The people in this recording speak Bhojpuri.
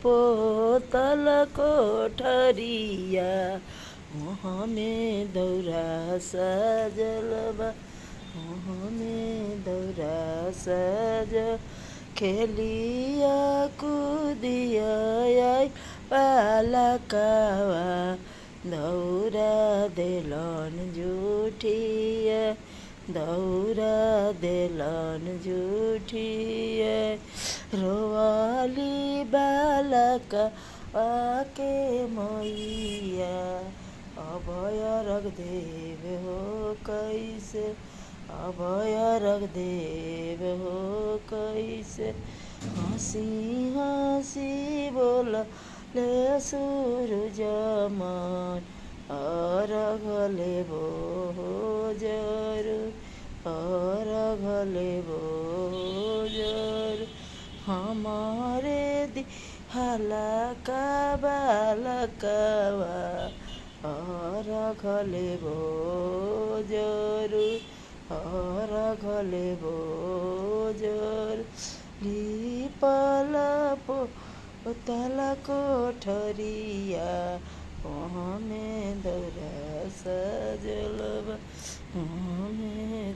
पोतल कोठरिया में दौरा सजल बा में दौरा सज खेलिया कुदिया बालकवा दौरा देलन जुठिया दौरा देलन जुठिया रोवाली बालक आके मैया अभय रख देव हो कैसे अभय रख देव हो कैसे हंसी हंसी बोल ले सूरज मन अरघले बो जरू अरघले बो जरू हमारे दिहाला का बालकवा अरघले बो जरू अरघले बो जरू लिपल पोतल कोठरिया में दौरा सजल बा में